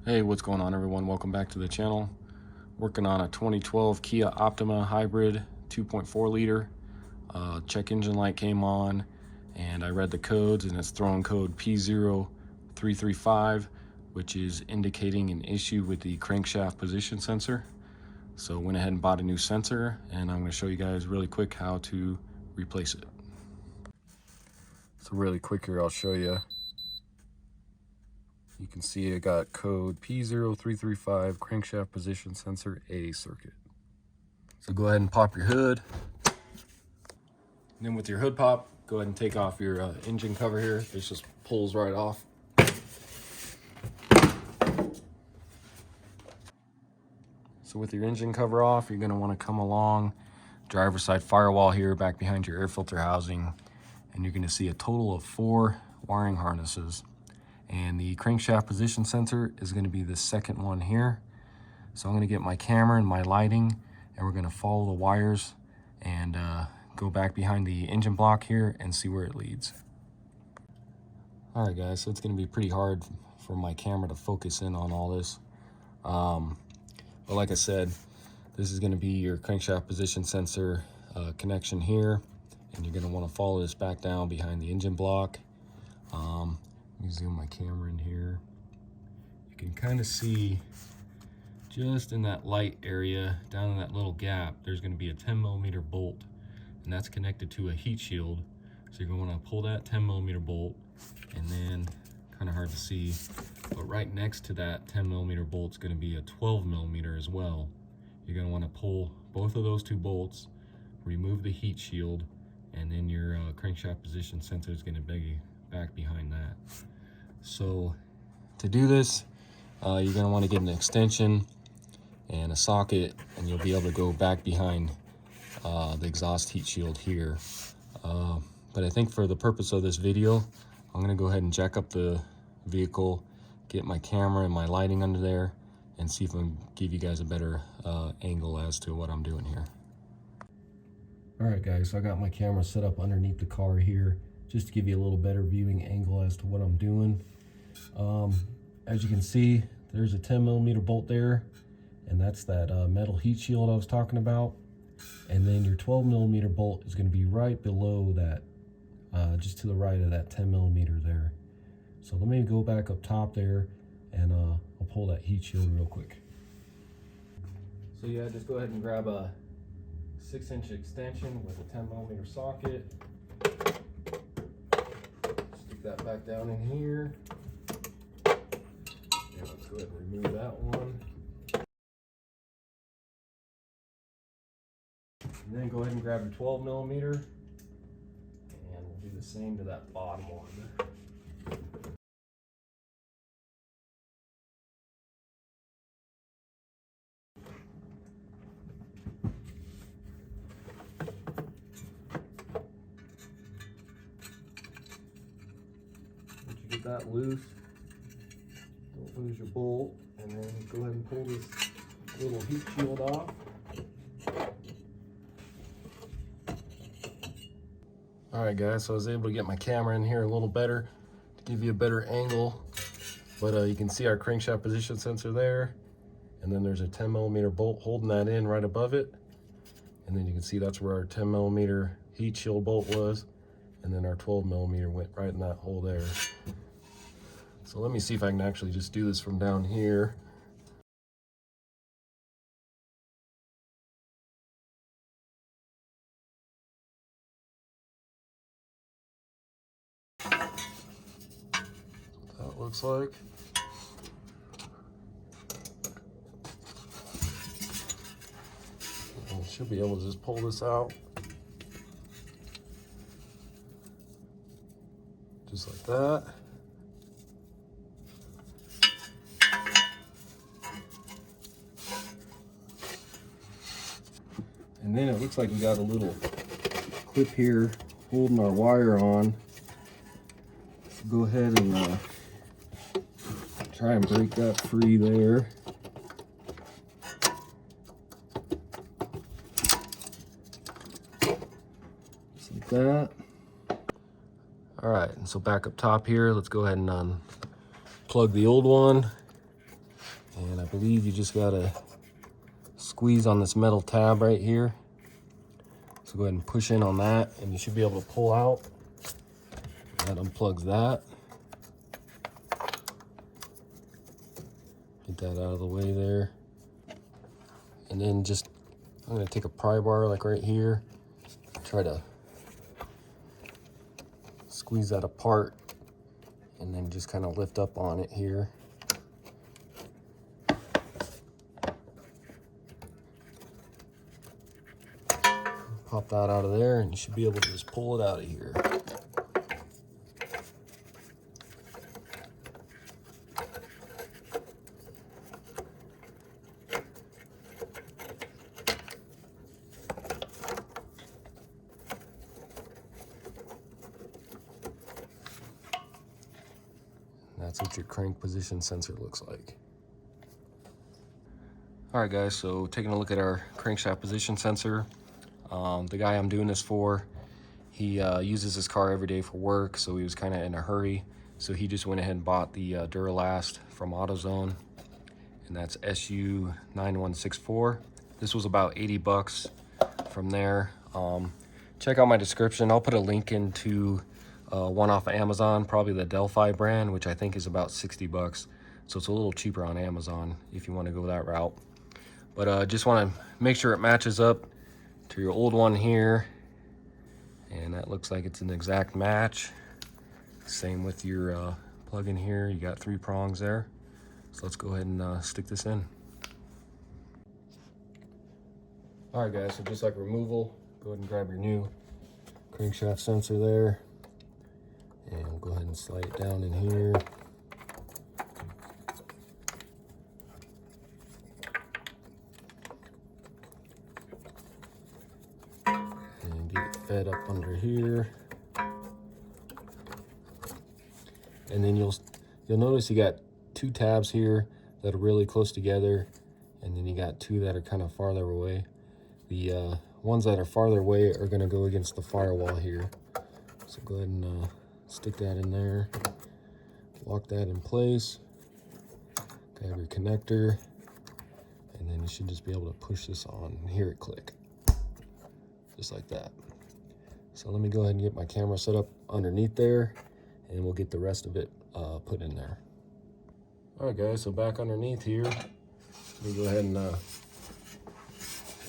Hey, what's going on, everyone? Welcome back to the channel. Working on a 2012 Kia Optima hybrid 2.4 liter. Check engine light came on and I read the codes, and it's throwing code P0335, which is indicating an issue with the crankshaft position sensor. So went ahead and bought a new sensor, and I'm going to show you guys really quick how to replace it. So really quick here, I'll show you. You can see I got code P0335 crankshaft position sensor A circuit. So go ahead and pop your hood. And then with your hood pop, go ahead and take off your engine cover here. This just pulls right off. So with your engine cover off, you're gonna wanna come along driver's side firewall here, back behind your air filter housing, and you're gonna see a total of 4 wiring harnesses. And the crankshaft position sensor is going to be the second one here. So I'm going to get my camera and my lighting, and we're going to follow the wires and go back behind the engine block here and see where it leads. All right, guys, so it's going to be pretty hard for my camera to focus in on all this. But like I said, this is going to be your crankshaft position sensor connection here, and you're going to want to follow this back down behind the engine block. Let me zoom my camera in here. You can kind of see just in that light area, down in that little gap, there's going to be a 10mm bolt, and that's connected to a heat shield. So you're going to want to pull that 10mm bolt, and then, kind of hard to see, but right next to that 10mm bolt is going to be a 12mm as well. You're going to want to pull both of those 2 bolts, remove the heat shield, and then your crankshaft position sensor is going to be back behind that. So to do this, you're going to want to get an extension and a socket, and you'll be able to go back behind the exhaust heat shield here. But I think for the purpose of this video, I'm going to go ahead and jack up the vehicle, get my camera and my lighting under there, and see if I can give you guys a better angle as to what I'm doing here. All right, guys, so I got my camera set up underneath the car here, just to give you a little better viewing angle as to what I'm doing. As you can see, there's a 10mm bolt there, and that's that metal heat shield I was talking about. And then your 12mm bolt is going to be right below that, just to the right of that 10mm there. So let me go back up top there, and I'll pull that heat shield real quick. So yeah, just go ahead and grab a 6-inch extension with a 10mm socket. Stick that back down in here. And let's go ahead and remove that one. And then go ahead and grab your 12mm, and we'll do the same to that bottom one. Once you get that loose, don't lose your bolt, and then go ahead and pull this little heat shield off. All right, guys, so I was able to get my camera in here a little better to give you a better angle, but you can see our crankshaft position sensor there, and then there's a 10mm bolt holding that in right above it, and then you can see that's where our 10mm heat shield bolt was, and then our 12mm went right in that hole there. So let me see if I can actually just do this from down here. That looks like. I should be able to just pull this out. Just like that. And then it looks like we got a little clip here holding our wire on. So go ahead and try and break that free there. Just like that. All right, and so back up top here, let's go ahead and plug the old one. I believe you just gotta squeeze on this metal tab right here. So go ahead and push in on that, and you should be able to pull out. That unplugs that. Get that out of the way there. And then just, I'm gonna take a pry bar like right here, try to squeeze that apart, and then just kind of lift up on it here. Pop that out of there, and you should be able to just pull it out of here. That's what your crank position sensor looks like. All right, guys, so taking a look at our crankshaft position sensor. The guy I'm doing this for, he uses his car every day for work, so he was kind of in a hurry. So he just went ahead and bought the Duralast from AutoZone, and that's SU9164. This was about 80 bucks from there. Check out my description. I'll put a link into one off of Amazon, probably the Delphi brand, which I think is about 60 bucks. So it's a little cheaper on Amazon if you want to go that route. But just want to make sure it matches up to your old one here. And that looks like it's an exact match. Same with your plug in here. You got 3 prongs there. So let's go ahead and stick this in. All right, guys, so just like removal, go ahead and grab your new crankshaft sensor there. And we'll go ahead and slide it down in here. And get it fed up under here. And then you'll notice you got 2 tabs here that are really close together, and then you got 2 that are kind of farther away. The ones that are farther away are going to go against the firewall here. So go ahead and stick that in there, lock that in place, grab your connector, and then you should just be able to push this on and hear it click, just like that. So let me go ahead and get my camera set up underneath there, and we'll get the rest of it put in there. All right, guys, so back underneath here, let me go ahead and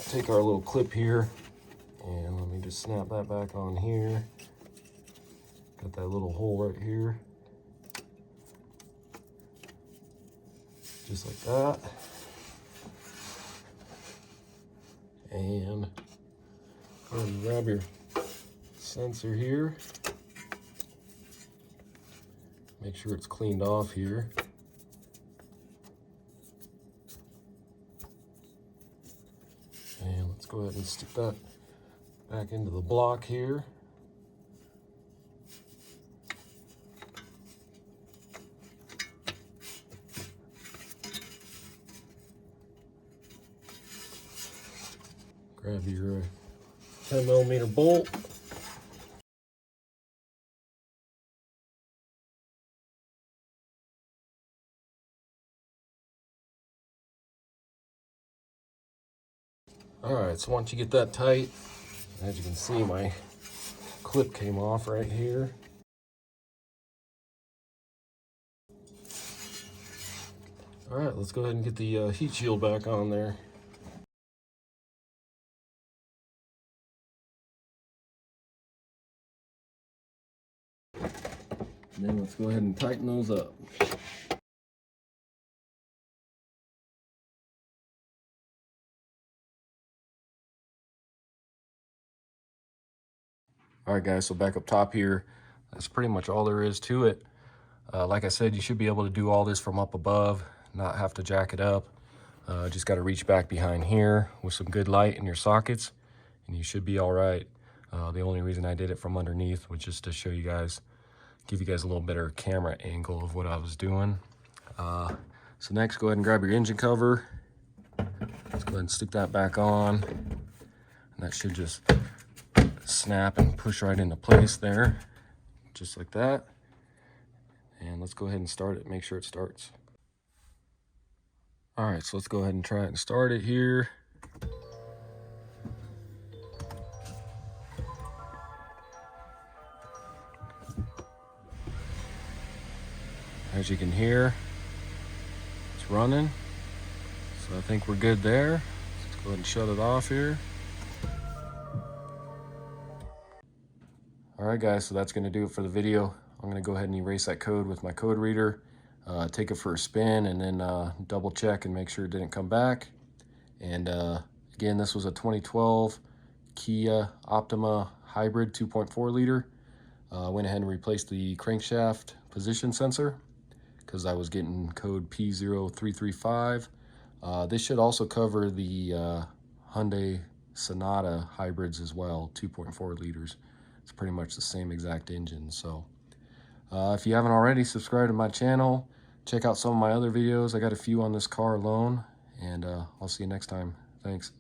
take our little clip here, and let me just snap that back on here. Got that little hole right here, just like that. And go ahead and grab your sensor here. Make sure it's cleaned off here. And let's go ahead and stick that back into the block here. Grab your 10mm bolt. All right, so once you get that tight, as you can see, my clip came off right here. All right, let's go ahead and get the heat shield back on there. And then let's go ahead and tighten those up. All right, guys, so back up top here, that's pretty much all there is to it. Like I said, you should be able to do all this from up above, not have to jack it up. Just got to reach back behind here with some good light in your sockets, and you should be all right. The only reason I did it from underneath was just to show you guys, give you guys a little better camera angle of what I was doing. So next, go ahead and grab your engine cover. Let's go ahead and stick that back on. And that should just snap and push right into place there, just like that. And let's go ahead and start it, make sure it starts. All right, so let's go ahead and try it and start it here. As you can hear, it's running. So I think we're good there. Let's go ahead and shut it off here. All right, guys, so that's going to do it for the video. I'm going to go ahead and erase that code with my code reader, take it for a spin, and then double check and make sure it didn't come back. And again, this was a 2012 Kia Optima hybrid 2.4 liter. I went ahead and replaced the crankshaft position sensor because I was getting code P0335. This should also cover the Hyundai Sonata hybrids as well, 2.4 liters. It's pretty much the same exact engine. So if you haven't already, subscribe to my channel. Check out some of my other videos. I got a few on this car alone, and I'll see you next time. Thanks.